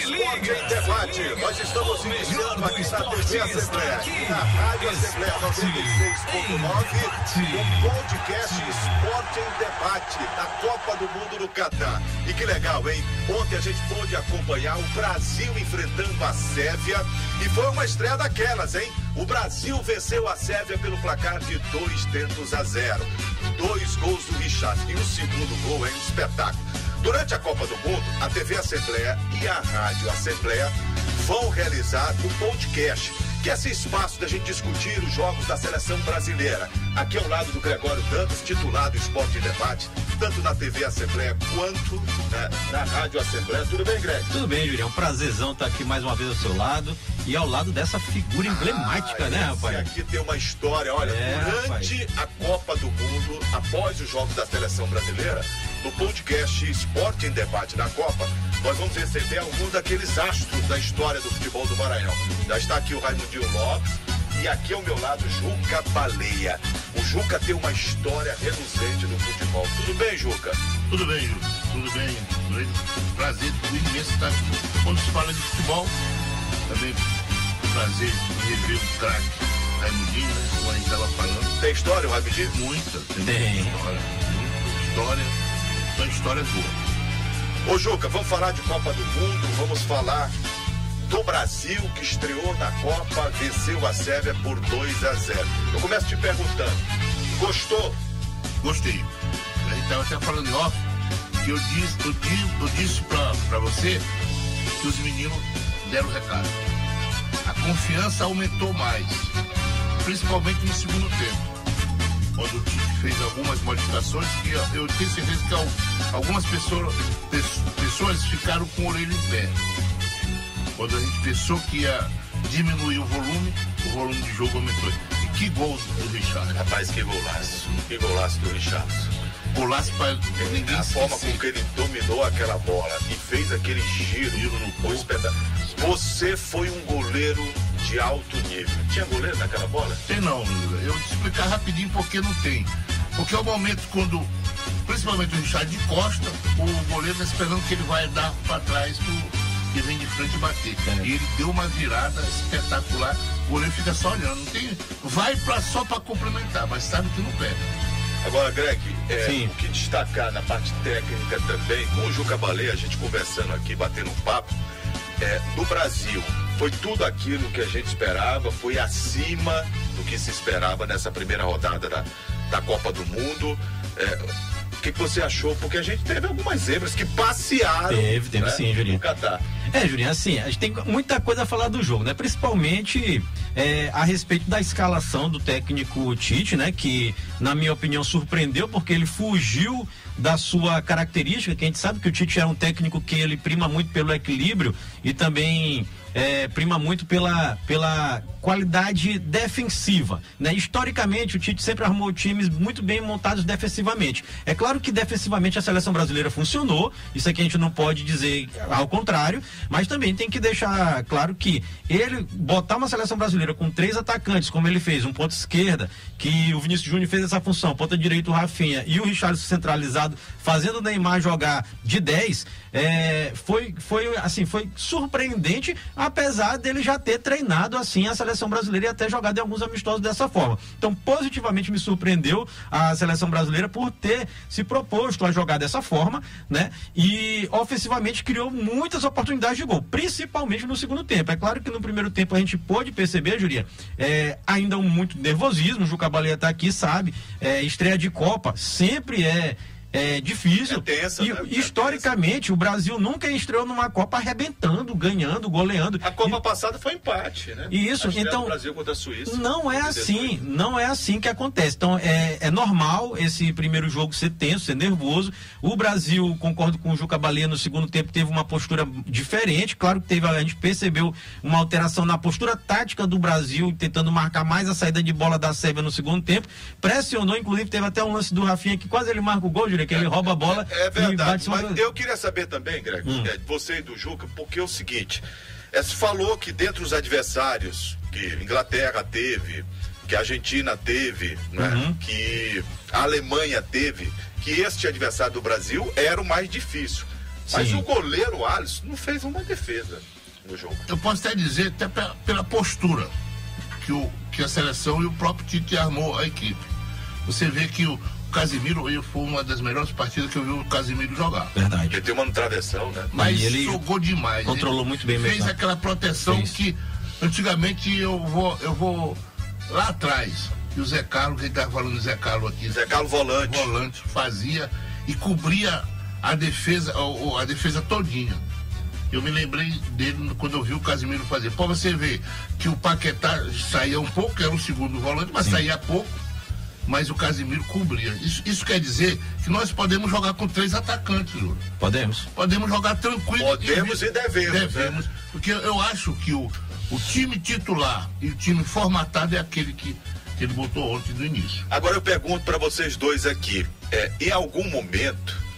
Esporte em Debate. Nós estamos iniciando aqui na TV Assembleia, na Rádio Assembleia 96.9, o podcast Esporte em Debate da Copa do Mundo no Catar. E que legal, hein? Ontem a gente pôde acompanhar o Brasil enfrentando a Sérvia e foi uma estreia daquelas, hein? O Brasil venceu a Sérvia pelo placar de 2-0. 2 gols do Richarlison e o segundo gol é um espetáculo. Durante a Copa do Mundo, a TV Assembleia e a Rádio Assembleia vão realizar o podcast, que é esse espaço da gente discutir os jogos da seleção brasileira. Aqui ao lado do Gregório Dantas, titulado Esporte em Debate, tanto na TV Assembleia quanto na Rádio Assembleia. Tudo bem, Greg? Tudo bem, Julião. Um prazerzão estar aqui mais uma vez ao seu lado e ao lado dessa figura emblemática, né, rapaz? Aqui tem uma história, olha, durante a Copa do Mundo, após os jogos da seleção brasileira, no podcast Esporte em Debate da Copa, nós vamos receber alguns daqueles astros da história do futebol do Maranhão. Já está aqui o Raimundinho Lopes e aqui ao meu lado Juca Baleia. O Juca tem uma história reluzente no futebol. Tudo bem, Juca? Tudo bem, Juca. Tudo bem. Prazer imenso estar aqui. Quando se fala de futebol, também prazer de rever o craque Raimundinho, né? Como a gente estava falando. Tem história, o Raimundinho? Muita. Tem. História. São histórias boas. Ô, Juca, vamos falar de Copa do Mundo, vamos falar do Brasil, que estreou na Copa, venceu a Sérvia por 2-0. Eu começo te perguntando, gostou? Gostei. A gente estava até falando em off, que eu disse pra você que os meninos deram o recado. A confiança aumentou mais, principalmente no segundo tempo, quando o Tite fez algumas modificações que eu tenho certeza que algumas pessoas ficaram com a orelha em pé. Quando a gente pensou que ia diminuir o volume de jogo aumentou. E que gol do Richarlison. Rapaz, que golaço do Richarlison. Golaço para ninguém a esquecer. forma com que ele dominou aquela bola e fez aquele giro no corpo. Você foi um goleiro de alto nível. Tinha goleiro naquela bola? Tem não, eu vou te explicar rapidinho porque não tem. Porque é o momento quando, principalmente o Richard de costa, o goleiro está esperando que ele vai dar para trás que vem de frente e bater. E ele deu uma virada espetacular, o goleiro fica só olhando, não tem, vai só para complementar, mas sabe que não pega. Agora, Greg, o que destacar na parte técnica também, com o Juca Baleia, a gente conversando aqui, batendo um papo, do Brasil, foi tudo aquilo que a gente esperava, foi acima do que se esperava nessa primeira rodada da Copa do Mundo. O que você achou? Porque a gente teve algumas zebras que passearam. Teve, né, sim, Julinho. no Catar. Julinho, assim, a gente tem muita coisa a falar do jogo, né? Principalmente a respeito da escalação do técnico Tite, né? Que, na minha opinião, surpreendeu porque ele fugiu da sua característica, que a gente sabe que o Tite é um técnico que ele prima muito pelo equilíbrio e também prima muito pela qualidade defensiva, né? Historicamente o Tite sempre armou times muito bem montados defensivamente. É claro que defensivamente a seleção brasileira funcionou, isso aqui a gente não pode dizer ao contrário, mas também tem que deixar claro que ele botar uma seleção brasileira com 3 atacantes, como ele fez, um ponta esquerda, que o Vinícius Júnior fez essa função, ponta direito o Rafinha e o Richarlison centralizado, fazendo o Neymar jogar de 10, foi surpreendente, apesar dele já ter treinado assim a seleção brasileira e até jogado em alguns amistosos dessa forma. Então, positivamente me surpreendeu a seleção brasileira por ter se proposto a jogar dessa forma, né? E ofensivamente criou muitas oportunidades de gol, principalmente no segundo tempo. É claro que no primeiro tempo a gente pôde perceber, Julia, ainda muito nervosismo. O Juca Baleia tá aqui, sabe? Estreia de Copa sempre é difícil. Tensa, e, né? historicamente, o Brasil nunca estreou numa Copa arrebentando, ganhando, goleando. A Copa passada foi empate, né? Isso, então. O Brasil contra a Suíça. Não é assim que acontece. Então, é normal esse primeiro jogo ser tenso, ser nervoso. O Brasil, concordo com o Juca Baleia, no segundo tempo teve uma postura diferente. Claro que a gente percebeu uma alteração na postura tática do Brasil, tentando marcar mais a saída de bola da Sérvia no segundo tempo. Pressionou, inclusive, teve até um lance do Rafinha que quase ele marca o gol, que ele rouba a bola. É verdade, e bate. mas eu queria saber também, Greg, você e do Juca, porque é o seguinte, se falou que dentre os adversários que Inglaterra teve, que a Argentina teve, né, que a Alemanha teve, que este adversário do Brasil era o mais difícil. Mas Sim. o goleiro Alisson não fez uma defesa no jogo. Eu posso até dizer, até pela postura que a seleção e o próprio Tite armou a equipe. Você vê que o Casemiro foi uma das melhores partidas que eu vi o Casemiro jogar. Verdade. Ele tem uma no travessão, né? Mas ele jogou demais. controlou muito bem Fez mesmo. aquela proteção Fez. que antigamente eu vou lá atrás. E o Zé Carlos, quem estava falando do Zé Carlos aqui? Zé Carlos volante. Fazia e cobria a defesa todinha. Eu me lembrei dele quando eu vi o Casemiro fazer. Pô, você vê que o Paquetá saía um pouco, era o segundo volante, mas saía pouco, mas o Casemiro cobria. Isso quer dizer que nós podemos jogar com 3 atacantes, Júlio. Podemos. Podemos jogar tranquilo. Podemos e devemos, né? Porque eu acho que o time titular e o time formatado é aquele que ele botou ontem no início. Agora eu pergunto para vocês dois aqui, em algum momento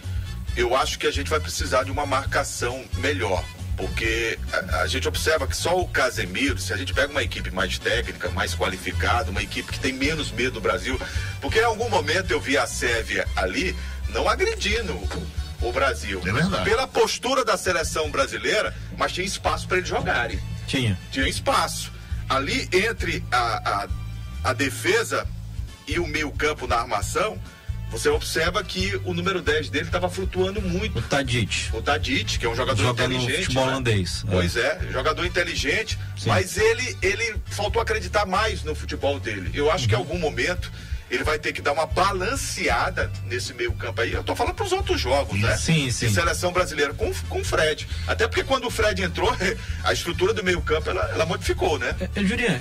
eu acho que a gente vai precisar de uma marcação melhor, porque a gente observa que só o Casemiro, se a gente pega uma equipe mais técnica, mais qualificada, uma equipe que tem menos medo do Brasil, porque em algum momento eu vi a Sérvia ali não agredindo o Brasil. É verdade. Pela postura da seleção brasileira, mas tinha espaço para eles jogarem. Tinha Espaço. Ali entre a defesa e o meio-campo na armação, você observa que o número 10 dele estava flutuando muito. o Tadic. O Tadic, que é um jogador Joga no inteligente. futebol né? holandês. Pois jogador inteligente, Sim. mas ele faltou acreditar mais no futebol dele. Eu acho que em algum momento ele vai ter que dar uma balanceada nesse meio campo aí. Eu tô falando pros outros jogos, né? Sim, sim. De seleção brasileira, com o Fred. Até porque quando o Fred entrou, a estrutura do meio campo, ela modificou, né? Julian,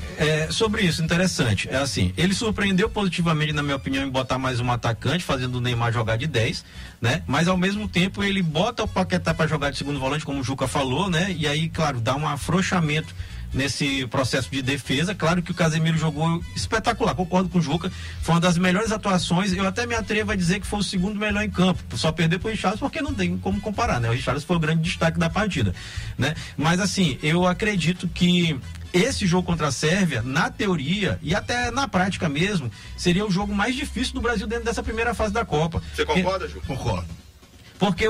sobre isso, interessante. É assim, ele surpreendeu positivamente, na minha opinião, em botar mais um atacante, fazendo o Neymar jogar de 10, né? Mas ao mesmo tempo ele bota o Paquetá para jogar de segundo volante, como o Juca falou, né? E aí, claro, dá um afrouxamento nesse processo de defesa. Claro que o Casemiro jogou espetacular, concordo com o Juca, foi uma das melhores atuações. Eu até me atrevo a dizer que foi o segundo melhor em campo, só perdeu pro Richarlison, porque não tem como comparar, né? O Richarlison foi o grande destaque da partida, né? Mas assim, eu acredito que esse jogo contra a Sérvia, na teoria e até na prática mesmo, seria o jogo mais difícil do Brasil dentro dessa primeira fase da Copa. Você concorda, Ju? Concordo. Porque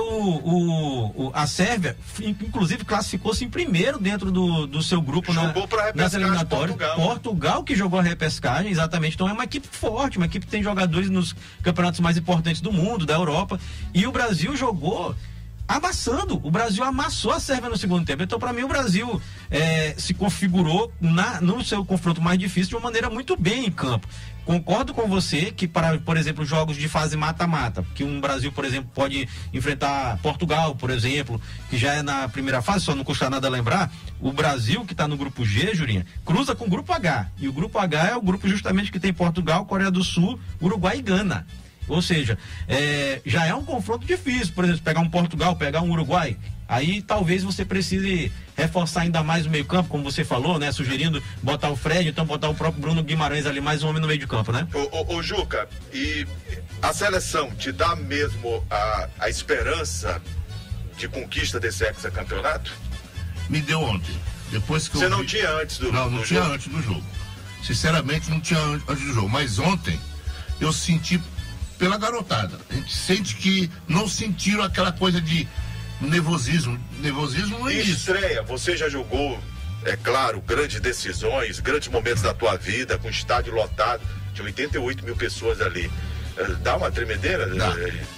a Sérvia, inclusive, classificou-se em primeiro dentro do seu grupo Jogou pra repescagem nas eliminatórias. Portugal que jogou a repescagem, exatamente. Então é uma equipe forte, uma equipe que tem jogadores nos campeonatos mais importantes do mundo, da Europa. E o Brasil jogou amassando. O Brasil amassou a Sérvia no segundo tempo. Então, para mim, o Brasil se configurou no seu confronto mais difícil de uma maneira muito bem em campo. Concordo com você que, por exemplo, jogos de fase mata-mata, que um Brasil, por exemplo, pode enfrentar Portugal, por exemplo, que já é na primeira fase, só não custa nada lembrar, o Brasil, que está no grupo G, Jurinha, cruza com o grupo H. E o grupo H é o grupo justamente que tem Portugal, Coreia do Sul, Uruguai e Gana. Ou seja, já é um confronto difícil, por exemplo, pegar um Portugal, pegar um Uruguai, aí talvez você precise reforçar ainda mais o meio campo, como você falou, né? Sugerindo botar o Fred, então botar o próprio Bruno Guimarães ali, mais um homem no meio de campo, né? Ô Juca, e a seleção te dá mesmo a esperança de conquista desse hexacampeonato? Me deu ontem. Depois que você não tinha antes do jogo? Não tinha antes do jogo. Sinceramente, não tinha antes do jogo. Mas ontem, eu senti pela garotada. A gente sente que não sentiram aquela coisa de nervosismo no início. Estreia, você já jogou, é claro, grandes decisões, grandes momentos da tua vida, com estádio lotado, de 88 mil pessoas ali. Dá uma tremedeira?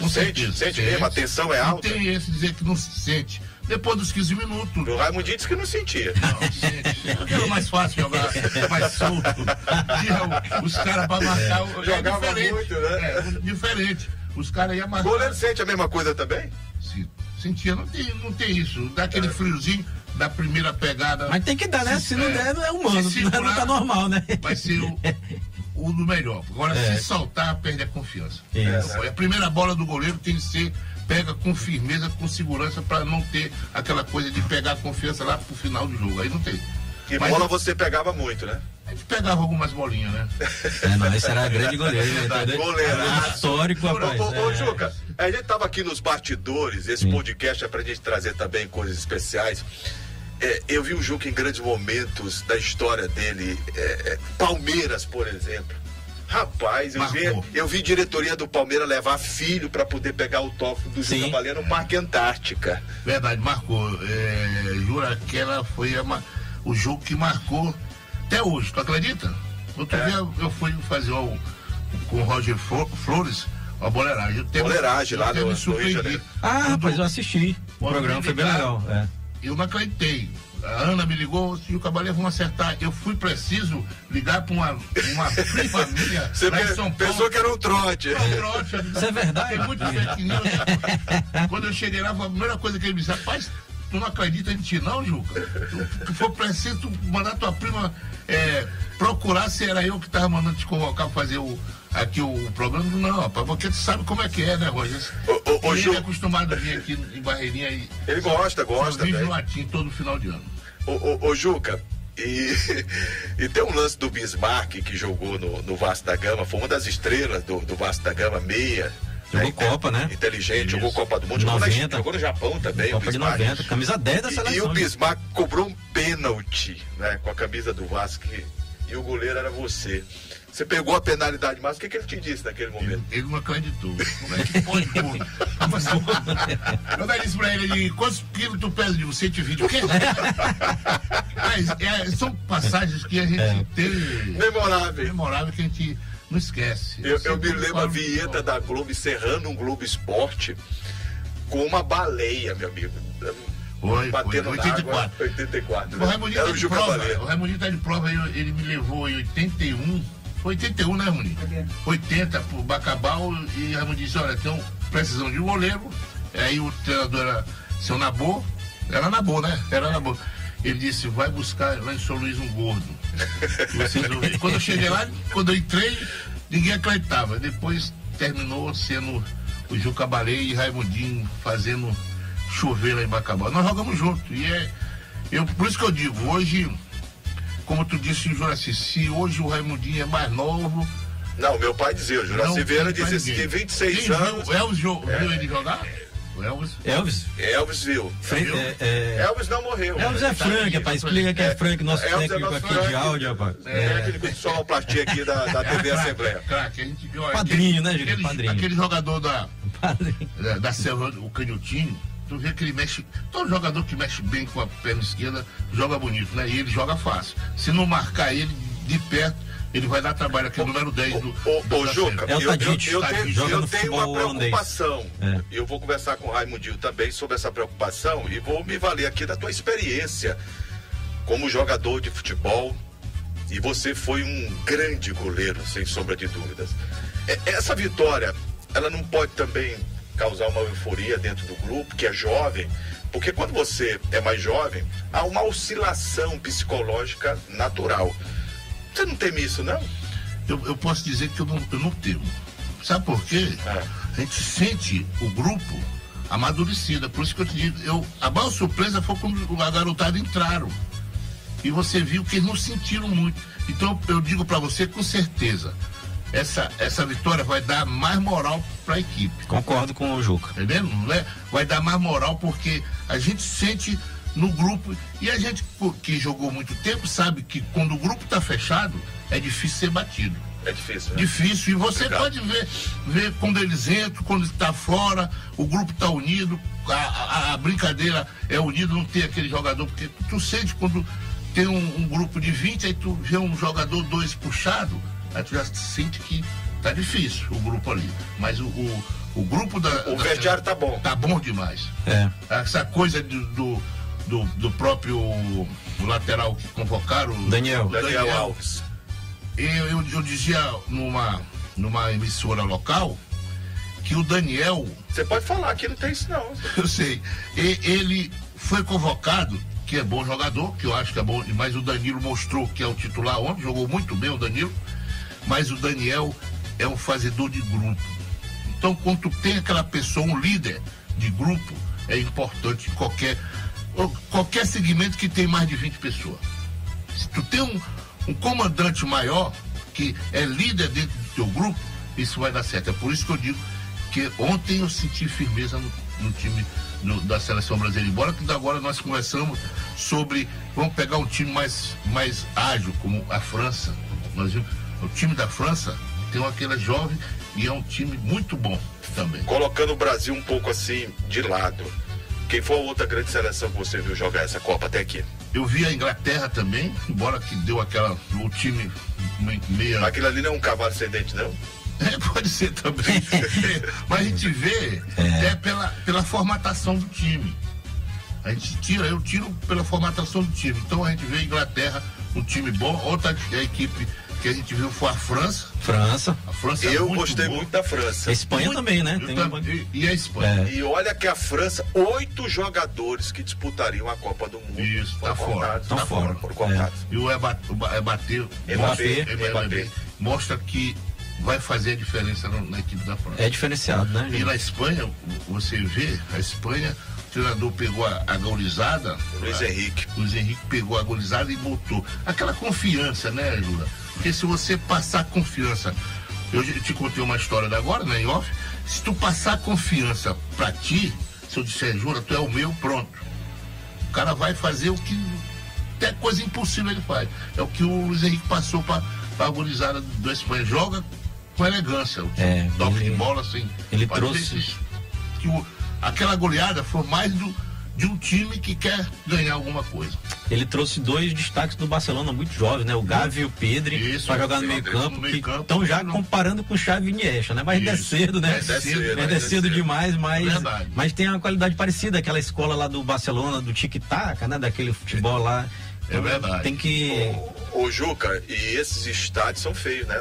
Sente mesmo, a tensão é alta? Não tem esse dizer que não se sente. Depois dos 15 minutos. O Raimundinho disse que não sentia. Não, sente. Era mais fácil jogar, mais solto. Os caras para marcar. Jogava diferente. muito, né? Diferente. Os caras iam marcar. O goleiro sente a mesma coisa também? Sentia, não tem isso. Dá aquele friozinho da primeira pegada. Mas tem que dar, né? Se não der, não é humano. Não tá normal, né? Vai ser o do melhor. Agora, se saltar, perde a confiança. Isso. A primeira bola do goleiro tem que ser pega com firmeza, com segurança, para não ter aquela coisa de pegar a confiança lá pro final do jogo. Aí não tem. E bola você pegava muito, né? A gente pegava algumas bolinhas, né? Não, esse era grande goleiro. Goleiro. Histórico, rapaz. Ô, Juca, a gente tava aqui nos bastidores, esse podcast é pra gente trazer também coisas especiais. Eu vi o Juca em grandes momentos da história dele, Palmeiras, por exemplo. Rapaz, eu vi diretoria do Palmeiras levar filho para poder pegar o toque do Juca Baleia no Parque Antártica. Verdade, marcou. Jura, aquela foi o jogo que marcou até hoje, tu acredita? Outro dia eu fui fazer com o Roger Flores uma boleiragem. Boleiragem lá no Rio de Janeiro. Rapaz, eu assisti. O programa foi bem legal. Eu não acreditei. A Ana me ligou, se o Cabaleiro vão acertar. Eu fui preciso ligar para uma prima minha. Você pensou que era um trote. Isso é verdade. É muito fake news. Quando eu cheguei lá, a primeira coisa que ele me disse: rapaz, tu não acredita em ti não, Juca? Tu for preciso tu mandar tua prima procurar se era eu que estava mandando te convocar para fazer aqui o programa. Não, rapaz, porque tu sabe como é que é, né, Roger? Ele é acostumado a vir aqui em Barreirinha e... Ele gosta. Vive no latim todo final de ano. Ô Juca, e tem um lance do Bismarck que jogou no Vasco da Gama, foi uma das estrelas do Vasco da Gama, meia. Jogou Copa, né? Inteligente, jogou Copa do Mundo, jogou no Japão também. Copa de 90, camisa 10 da seleção. E o Bismarck cobrou um pênalti, né, com a camisa do Vasco e o goleiro era você. Você pegou a penalidade, mas o que ele te disse naquele momento? Ele não acreditou. Como é que pode, pô? Eu disse pra ele: quantos quilos tu pesa de 120? O quê? Mas são passagens que a gente tem. Memorável, que a gente não esquece. Eu me lembro a vinheta da Globo encerrando um Globo Esporte com uma baleia, meu amigo. Batendo 84. 84. O Raimundinho tá de prova, ele me levou em 81. Foi 81, né, Raimundo? 80 pro Bacabal, e Raimundo disse: olha, então precisam de um goleiro. Aí o treinador era seu Nabô. Era Nabô, né? Era Nabô. Ele disse: vai buscar lá em São Luís um gordo. Quando eu cheguei lá, quando eu entrei, ninguém acreditava. Depois terminou sendo o Juca Baleia e Raimundinho fazendo chover lá em Bacabal. Nós jogamos junto. Por isso que eu digo, hoje, como tu disse, Juraci, se hoje o Raimundinho é mais novo... Não, meu pai dizia, o Juraci Vieira disse assim, tem 26 anos... Elvis viu ele jogar? Elvis viu. Elvis não morreu. Elvis é Frank, rapaz. Explica que é Frank, nosso técnico aqui de áudio, rapaz. Técnico de sonoplastia aqui da TV Assembleia. Padrinho, né, Júlio? Padrinho. Aquele jogador da Selva, o Canhotinho, tu vê que ele mexe. Todo jogador que mexe bem com a perna esquerda joga bonito, né? E ele joga fácil. Se não marcar ele de perto, ele vai dar trabalho aqui, número 10 do Juca, é o Tadic, eu tenho uma preocupação. Eu vou conversar com o Raimundinho também sobre essa preocupação e vou me valer aqui da tua experiência como jogador de futebol. E você foi um grande goleiro, sem sombra de dúvidas. Essa vitória, ela não pode também causar uma euforia dentro do grupo, que é jovem, porque quando você é mais jovem, há uma oscilação psicológica natural. Você não teme isso, não? Eu posso dizer que eu não temo. Sabe por quê? A gente sente o grupo amadurecido. Por isso que eu te digo, a maior surpresa foi quando a garotada entraram. E você viu que eles não sentiram muito. Então eu digo pra você com certeza, essa vitória vai dar mais moral para a equipe. Concordo com o Juca. Entendeu? Né? Vai dar mais moral porque a gente sente no grupo, e a gente que jogou muito tempo sabe que quando o grupo está fechado é difícil ser batido. É difícil, né? Difícil, e você pode ver quando eles entram, quando está fora, o grupo está unido, a brincadeira é unida, não tem aquele jogador, porque tu sente quando tem um grupo de 20, aí tu vê um jogador, 2 puxado, aí tu já sente que tá difícil o grupo ali. Mas o grupo o vestiário tá bom. Tá bom demais. Essa coisa do próprio lateral que convocaram, Daniel Alves. Eu dizia numa emissora local que o Daniel... Você pode falar que não tem isso não. Eu sei. Ele foi convocado, que é bom jogador, que eu acho que é bom, mas o Danilo mostrou que é o titular ontem, jogou muito bem o Danilo, mas o Daniel é um fazedor de grupo. Então, quando tu tem aquela pessoa, um líder de grupo, é importante qualquer segmento que tem mais de 20 pessoas. Se tu tem um comandante maior, que é líder dentro do teu grupo, isso vai dar certo. É por isso que eu digo que ontem eu senti firmeza no time da seleção brasileira. Embora que agora nós conversamos sobre, vamos pegar um time mais ágil, como a França. Nós vimos, o time da França tem aquela jovem e é um time muito bom também. Colocando o Brasil um pouco assim de lado, quem foi a outra grande seleção que você viu jogar essa Copa até aqui? Eu vi a Inglaterra também, embora que deu o time meio... Aquilo ali não é um cavalo sem dente, não? Pode ser também. Mas a gente vê até pela formatação do time. Eu tiro pela formatação do time. Então a gente vê a Inglaterra, um time bom. Outra equipe que a gente viu foi a França. França. A França eu gostei muito da França. A Espanha também, né? E a Espanha. E olha que a França, 8 jogadores que disputariam a Copa do Mundo. Isso, tá fora. Foram contados. E o Mbappé mostra que vai fazer a diferença na equipe da França. É diferenciado, né, gente? E na Espanha, você vê, o treinador pegou a gorizada. Luiz Henrique pegou a gorizada e botou aquela confiança, né, Jura? Porque se você passar confiança, eu te contei uma história da agora, né, em off, se tu passar confiança pra ti, se eu disser, Jura, tu é o meu, pronto. O cara vai fazer o que até coisa impossível ele faz. É o que o Luiz Henrique passou pra gorizada da Espanha. Joga com elegância, toque de bola assim. Ele trouxe aquela goleada foi mais de um time que quer ganhar alguma coisa. Ele trouxe 2 destaques do Barcelona muito jovens, né? O Gavi e o Pedri, para jogar no meio campo, que estão já comparando com o Xavi e Iniesta, né? Mas ainda é cedo, né? É cedo demais, mas tem uma qualidade parecida, aquela escola lá do Barcelona, do tic-tac, né? Daquele futebol lá. É verdade. Tem que... Ô Juca, e esses estádios são feios, né?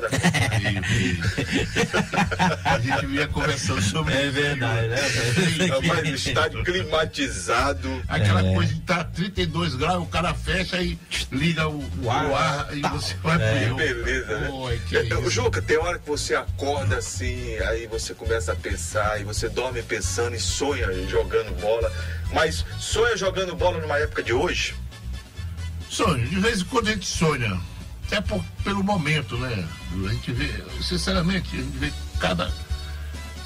A gente vinha conversando sobre isso. É verdade, né? Mas estádio climatizado. Aquela coisa de estar 32 graus, o cara fecha e liga o ar e você vai pro beleza, né? Juca, tem hora que você acorda assim, aí você começa a pensar, e você dorme pensando e sonha jogando bola. Mas sonha jogando bola numa época de hoje? Sonho, de vez em quando a gente sonha, até pelo momento, né? A gente vê, sinceramente, a gente vê cada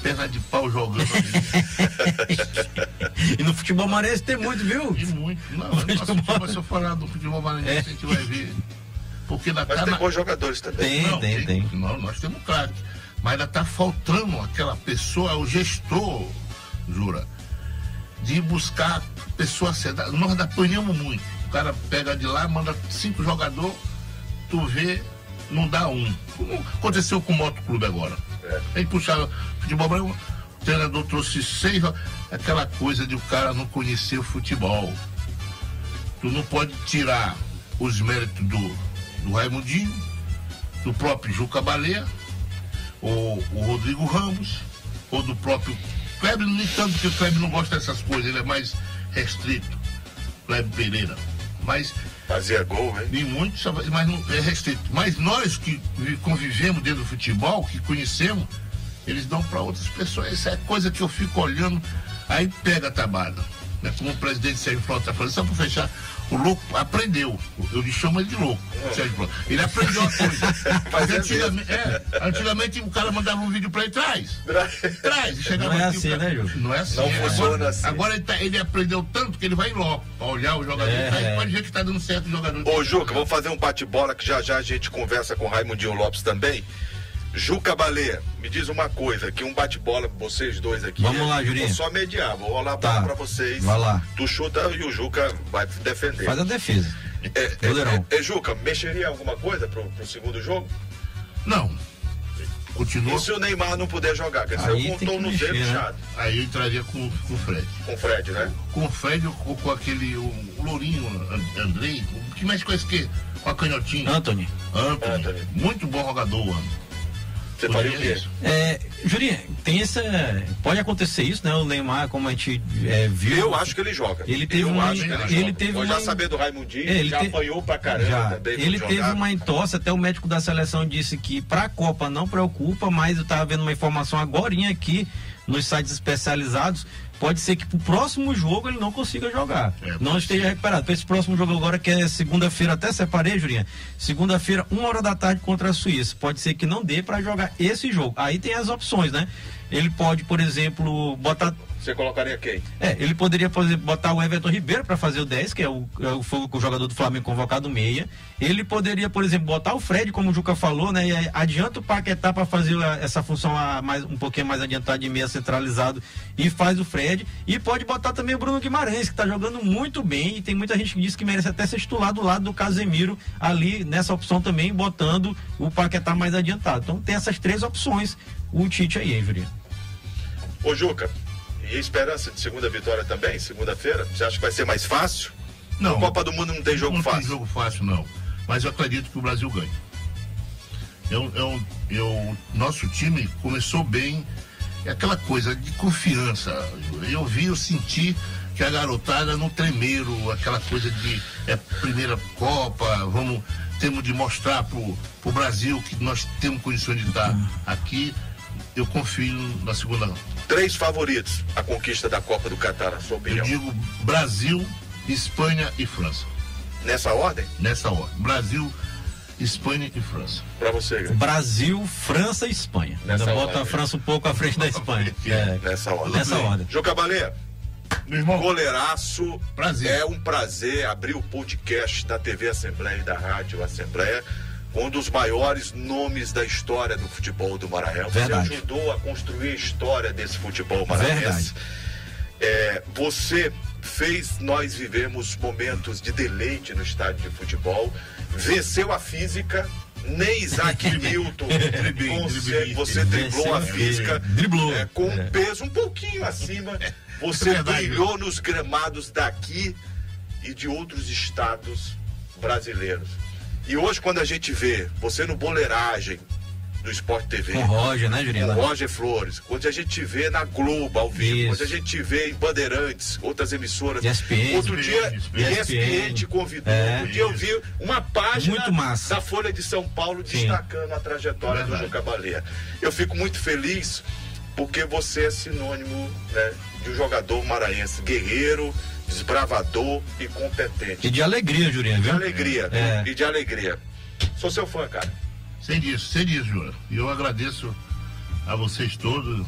perna de pau jogando ali. E no futebol maranhense tem muito, viu? E muito. Não, se eu falar do futebol maranhense, a gente vai ver. Porque Mas tem bons jogadores também. Tem. Não, nós temos craque. Mas ainda tá faltando aquela pessoa, o gestor, Jura, de buscar pessoa certa. Nós apanhamos muito. O cara pega de lá, manda 5 jogadores, tu vê, não dá um. Como aconteceu com o Moto Clube agora. Aí puxava futebol, o treinador trouxe 6, aquela coisa de o cara não conhecer o futebol. Tu não pode tirar os méritos do Raimundinho, do próprio Juca Baleia, ou o Rodrigo Ramos, ou do próprio Kleber, nem tanto que o Kleber não gosta dessas coisas, ele é mais restrito. Kleber Pereira. Mas fazia gol, né? E muito, mas não é restrito. Mas nós que convivemos dentro do futebol, que conhecemos, eles dão para outras pessoas. Essa é coisa que eu fico olhando, aí pega a tabada. Né? Como o presidente Sérgio Flota está falando, só para fechar, o louco aprendeu. Eu lhe chamo ele de louco. Ele aprendeu a coisa. Mas antigamente o cara mandava um vídeo para ele, traz. Não é assim, né, Júlio? Não é assim. Não funciona assim. Agora ele aprendeu tanto que ele vai em loco para olhar o jogador. Aí pode ver que está dando certo o jogador. Ô, Juca, vamos fazer um bate-bola que já a gente conversa com o Raimundinho Lopes também. Juca Baleia, me diz uma coisa, que um bate-bola vocês dois aqui. Vamos lá, Jurinho. Vou só mediar, vou rolar a bola pra vocês. Vai lá. Tu chuta e o Juca vai defender. Faz a defesa. Juca, mexeria alguma coisa pro segundo jogo? Não. Continua. E se o Neymar não puder jogar? Quer dizer, eu contou no dedo chato. Aí eu entraria com o Fred. Com o Fred, né? Com o Fred ou com aquele, o Lourinho, Andrei, que mexe com esse quê? Com a canhotinha. Anthony. Muito bom jogador, Anthony. Você faria o quê? Jurinho, tem pode acontecer isso, né? O Neymar, como a gente viu. Eu acho que ele joga. Pode já saber do Raimundinho, já apanhou pra caramba também. Ele teve uma entorse, até o médico da seleção disse que pra Copa não preocupa, mas eu tava vendo uma informação agorinha aqui nos sites especializados. Pode ser que pro próximo jogo ele não consiga jogar. Não esteja recuperado. Para esse próximo jogo agora, que é segunda-feira, até separei, Jurinha. Segunda-feira, 1h da tarde contra a Suíça. Pode ser que não dê para jogar esse jogo. Aí tem as opções, né? ele pode, por exemplo, botar... Você colocaria quem? Ele poderia, por exemplo, botar o Everton Ribeiro para fazer o 10, que foi o jogador do Flamengo convocado meia. Ele poderia, por exemplo, botar o Fred, como o Juca falou, né? E adianta o Paquetá para fazer essa função um pouquinho mais adiantada de meia centralizado e faz o Fred. E pode botar também o Bruno Guimarães, que está jogando muito bem, e tem muita gente que diz que merece até ser titular do lado do Casemiro, ali nessa opção também, botando o Paquetá mais adiantado. Então tem essas 3 opções, o Tite aí, Jurinho. Ô Juca, e a esperança de segunda vitória também, segunda-feira? Você acha que vai ser mais fácil? Não. A Copa do Mundo não tem jogo fácil. Não tem jogo fácil, não. Mas eu acredito que o Brasil ganha. Nosso time começou bem, é aquela coisa de confiança. Eu senti que a garotada não tremeram, aquela coisa de primeira Copa, temos de mostrar pro Brasil que nós temos condições de estar aqui. Eu confio na segunda. 3 favoritos a conquista da Copa do Catar, na sua opinião? Eu digo Brasil, Espanha e França. Nessa ordem? Nessa ordem. Brasil, Espanha e França. Pra você, Greg? Brasil, França e Espanha. Ainda bota a França um pouco à frente da Espanha. Nessa ordem. Nessa ordem. Juca Baleia, meu irmão, goleiraço. Prazer. É um prazer abrir o podcast da TV Assembleia e da Rádio Assembleia. Um dos maiores nomes da história do futebol do Maranhão. Verdade. Você ajudou a construir a história desse futebol maranhense. Você fez nós vivemos momentos de deleite no estádio de futebol. Venceu a física. Nem Isaac Newton consegue. Você driblou a física. Com um peso um pouquinho acima. Você brilhou nos gramados daqui e de outros estados brasileiros. E hoje, quando a gente vê você no Boleiragem do Sport TV, com o Roger, né, Juliana? Com o Roger Flores, quando a gente vê na Globo ao vivo, quando a gente vê em Bandeirantes, outras emissoras. ESPN, outro dia, ESPN te convidou. Outro dia eu vi uma página da Folha de São Paulo destacando a trajetória do Juca Baleia. Eu fico muito feliz porque você é sinônimo, né, de um jogador maranhense guerreiro, desbravador e competente. E de alegria, Jurinha, viu? De alegria, e de alegria. Sou seu fã, cara. Sei disso, Júlio. E eu agradeço a vocês todos.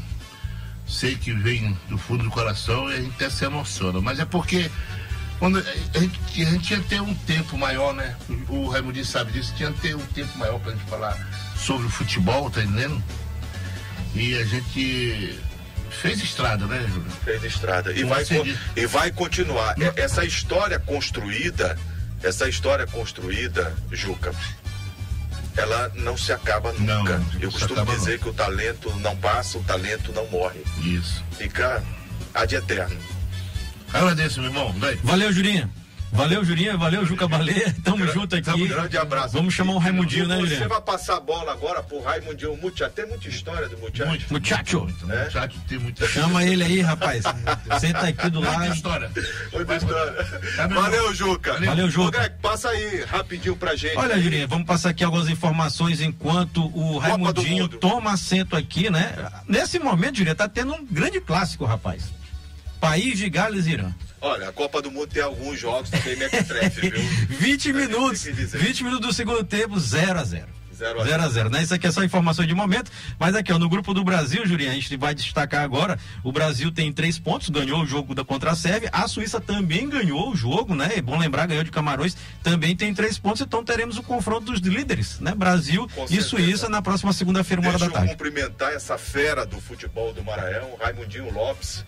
Sei que vem do fundo do coração e a gente até se emociona. Mas é porque quando a gente tinha que ter um tempo maior, né? O Raimundinho sabe disso, tinha que ter um tempo maior pra gente falar sobre o futebol, tá entendendo? E a gente fez estrada, né, Júlio? Fez estrada. E vai continuar. Essa história construída, Juca, ela não se acaba nunca. Não, eu costumo dizer que o talento não passa, o talento não morre. Isso. Fica ad eterno. Agradeço, meu irmão. Daí. Valeu, Jurinha. Valeu, Jurinha. Valeu, Juca Baleia. Tamo junto aqui. Um grande abraço. Vamos chamar o Raimundinho, né, Jurinha? Você vai passar a bola agora pro Raimundinho Muchacho. Tem muita história do Muchacho. Muchacho. Muchacho tem muita Chama ele aí, rapaz. Senta aqui do lado. Muita história. Muita história. Valeu, Juca. Valeu, Juca. Greg, passa aí rapidinho pra gente. Olha, Jurinha, vamos passar aqui algumas informações enquanto o Raimundinho toma assento aqui, né? Nesse momento, Jurinha, tá tendo um grande clássico, rapaz. País de Gales e Irã. Olha, a Copa do Mundo tem alguns jogos também mequetrefe, viu? 20 minutos do segundo tempo, 0-0. 0-0, né? Isso aqui é só informação de momento, mas aqui, ó, no grupo do Brasil, Jurinha, a gente vai destacar agora, o Brasil tem 3 pontos, ganhou o jogo contra a Sérvia, a Suíça também ganhou o jogo, né? É bom lembrar, ganhou de Camarões, também tem 3 pontos, então teremos o confronto dos líderes, né? Brasil e Suíça na próxima segunda-feira, 1h da tarde. Deixa eu cumprimentar essa fera do futebol do Maranhão, Raimundinho Lopes,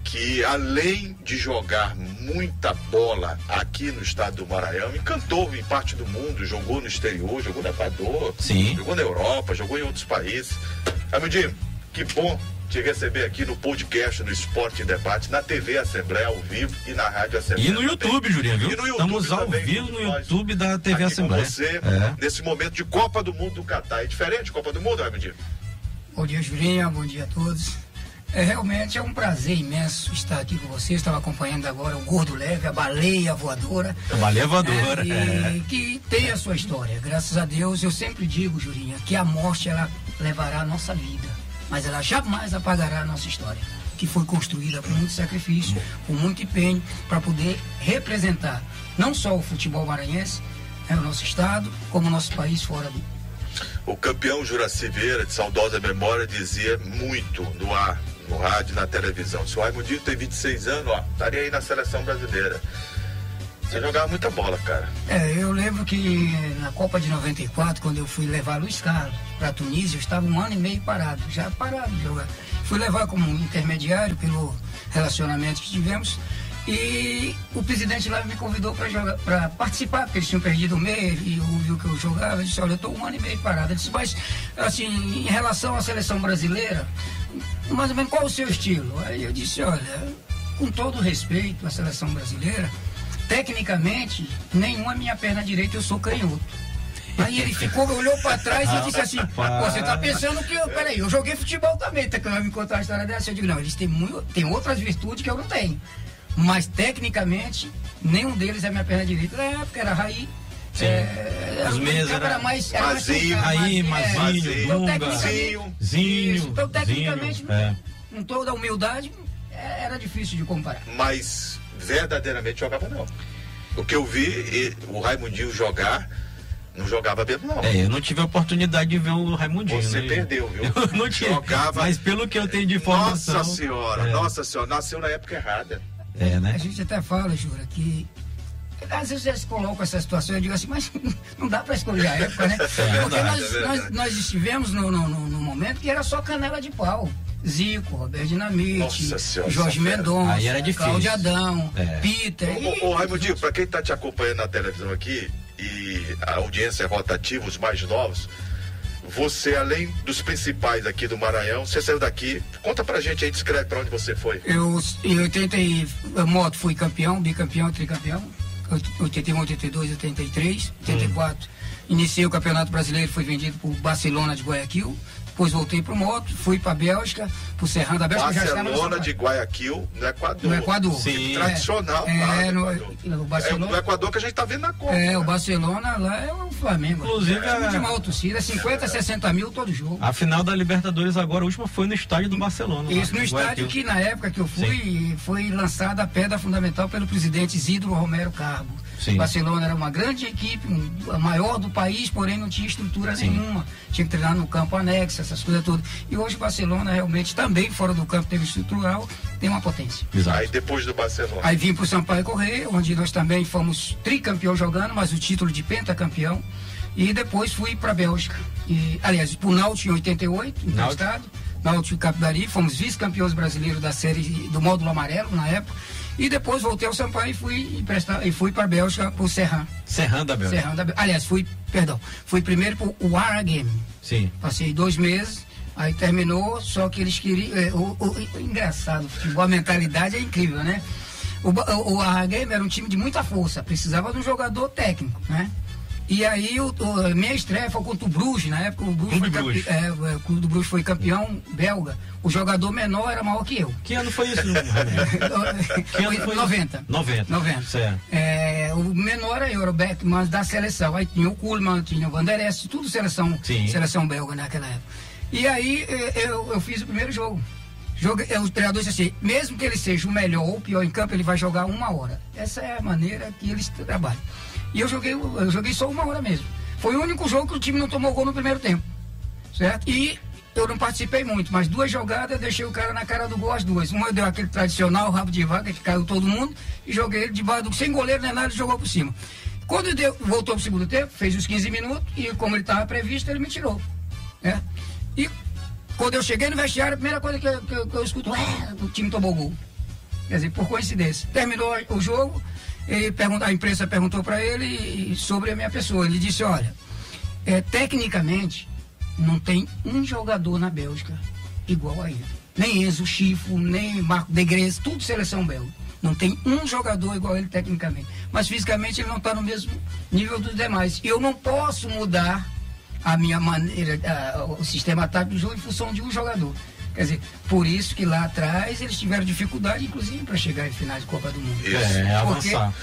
que além de jogar muita bola aqui no estado do Maranhão, encantou em parte do mundo, jogou no exterior, jogou no Equador, jogou na Europa, jogou em outros países. Raimundinho, que bom te receber aqui no podcast, no Esporte em Debate, na TV Assembleia ao vivo e na Rádio Assembleia. E no YouTube, Jurinha, viu? Estamos ao vivo no YouTube da TV Assembleia. Com você, nesse momento de Copa do Mundo do Catar. É diferente Copa do Mundo, Raimundinho? Bom dia, Jurinha, bom dia a todos. Realmente é um prazer imenso estar aqui com você. Estava acompanhando agora o Gordo Leve, a Baleia Voadora. A Baleia Voadora. Que tem a sua história. Graças a Deus, eu sempre digo, Jurinha, que a morte ela levará a nossa vida, mas ela jamais apagará a nossa história, que foi construída com muito sacrifício, com muito empenho, para poder representar não só o futebol maranhense, o nosso estado, como o nosso país fora O campeão Juraci Vieira, de saudosa memória, dizia muito no ar, no rádio e na televisão. Se o Raimundinho tem 26 anos, ó, estaria aí na seleção brasileira. Você jogava muita bola, cara. Eu lembro que na Copa de 94, quando eu fui levar Luiz Carlos para Tunísia, eu estava 1 ano e meio parado, já parado de jogar. Fui levar como intermediário pelo relacionamento que tivemos. E o presidente lá me convidou para participar, porque eles tinham perdido o meio e ouviu que eu jogava. Eu disse, olha, eu estou 1 ano e meio parado. Ele disse, mas, assim, em relação à seleção brasileira, mais ou menos qual o seu estilo? Aí eu disse, olha, com todo respeito à seleção brasileira, tecnicamente, nenhuma minha perna direita, eu sou canhoto. Aí ele ficou, olhou para trás e disse assim, você tá pensando que peraí, eu joguei futebol também, tá, que vai me contar a história dessa? Eu digo, não, eles têm outras virtudes que eu não tenho. Mas tecnicamente, nenhum deles é minha perna direita. Na época era Raí. Os meias era mais Raí, Mazinho, Dunga, Zinho. Então, tecnicamente, com toda a humildade, era difícil de comparar. Mas verdadeiramente jogava não. O que eu vi, o Raimundinho jogar, não jogava mesmo não. Eu não tive a oportunidade de ver o Raimundinho. Você perdeu, viu? Eu não tive, jogava. Mas pelo que eu tenho de informação. Nossa senhora, nasceu na época errada. Né? A gente até fala, Jura, que às vezes eles colocam essa situação, eu digo assim, mas não dá para escolher a época, né? Porque nós estivemos no momento que era só canela de pau. Zico, Roberto Dinamite, Jorge Mendonça, Cláudio Adão, Peter. Ô Raimundinho, para quem tá te acompanhando na televisão aqui, e a audiência é rotativa, os mais novos, você, além dos principais aqui do Maranhão, você saiu daqui, conta pra gente aí, descreve pra onde você foi. Eu, em 80 moto, fui campeão, bicampeão, tricampeão, 81, 82, 83, 84. Iniciei o Campeonato Brasileiro, fui vendido por Barcelona de Guayaquil. Depois voltei pro moto, fui pra Bélgica, pro Serrano da Bélgica. Barcelona de Guayaquil, no Equador. No Equador. Sim. Tradicional. No Barcelona. No Equador que a gente tá vendo na Copa. O Barcelona lá é o Flamengo. Inclusive, de maior torcida, 50, 60 mil todo jogo. A final da Libertadores agora, a última, foi no estádio do Barcelona. Isso, no estádio que na época que eu fui, foi lançada a pedra fundamental pelo presidente Isidro Romero Carbo. Sim. Barcelona era uma grande equipe, a maior do país, porém não tinha estrutura nenhuma. Tinha que treinar no campo anexo, essas coisas todas. E hoje o Barcelona realmente também, fora do campo, teve estrutural, tem uma potência. Exato. Aí depois do Barcelona. Aí vim para o Sampaio Correia, onde nós também fomos tricampeão jogando, mas o título de pentacampeão. E depois fui para a Bélgica. Aliás, para o Náutico em 88, emprestado. Náutico e Capibari, fomos vice-campeões brasileiros da série do módulo amarelo na época. E depois voltei ao Sampaio e fui para a Bélgica para o Serran. Serran da Bélgica. Aliás, fui primeiro para o Aragem. Sim. Passei 2 meses, aí terminou, só que eles queriam. Engraçado, futebol, a mentalidade é incrível, né? O Aragem era um time de muita força, precisava de um jogador técnico, né? E aí, minha estreia foi contra o Bruges, na época o Clube do Bruges foi campeão belga. O jogador menor era maior que eu. Que ano foi isso? Que ano foi 90. 90. Certo. O menor era o Beckman da seleção. Aí tinha o Kuhlmann, tinha o Van der Est, tudo seleção belga naquela época. E aí eu fiz o primeiro jogo. O treinador disse assim, mesmo que ele seja o melhor ou o pior em campo, ele vai jogar 1 hora. Essa é a maneira que eles trabalham. E eu joguei só 1 hora mesmo. Foi o único jogo que o time não tomou gol no primeiro tempo. Certo? E eu não participei muito, mas 2 jogadas eu deixei o cara na cara do gol as 2. Uma eu dei aquele tradicional, rabo de vaca, que caiu todo mundo, e joguei ele debaixo do... Sem goleiro nem nada, ele jogou por cima. Quando voltou pro segundo tempo, fez os 15 minutos, e como ele estava previsto, ele me tirou. Né? E quando eu cheguei no vestiário, a primeira coisa que eu escuto, o time tomou gol. Quer dizer, por coincidência. Terminou o jogo, a imprensa perguntou para ele sobre a minha pessoa. Ele disse, olha, tecnicamente, não tem um jogador na Bélgica igual a ele. Nem Enzo Schifo, nem Marco Degrez, tudo seleção belga. Não tem um jogador igual a ele tecnicamente. Mas fisicamente ele não está no mesmo nível dos demais. E eu não posso mudar a minha maneira, o sistema tático do jogo em função de um jogador. Quer dizer, por isso que lá atrás eles tiveram dificuldade, inclusive, para chegar em finais de Copa do Mundo. Avançar.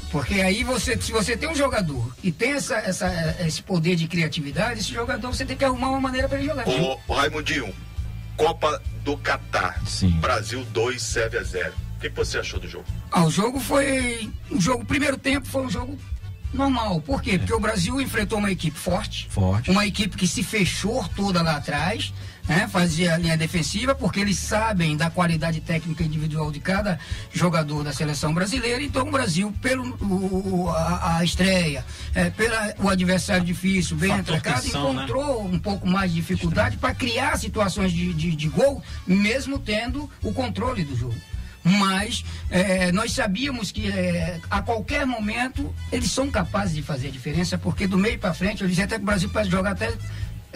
Porque aí se você tem um jogador e tem esse poder de criatividade, esse jogador você tem que arrumar uma maneira para ele jogar. Ô Raimundinho, Copa do Catar. Sim. Brasil 2, Sérvia 0. O que você achou do jogo? O jogo foi. O primeiro tempo foi um jogo Normal. Por quê? Porque o Brasil enfrentou uma equipe forte. Uma equipe que se fechou toda lá atrás, né? Fazia a linha defensiva, porque eles sabem da qualidade técnica individual de cada jogador da seleção brasileira. Então o Brasil, a estreia, pelo adversário difícil, bem atracado, encontrou, né, um pouco mais de dificuldade para criar situações de gol, mesmo tendo o controle do jogo. Mas nós sabíamos que a qualquer momento eles são capazes de fazer a diferença, porque do meio para frente, eu disse até que o Brasil pode jogar até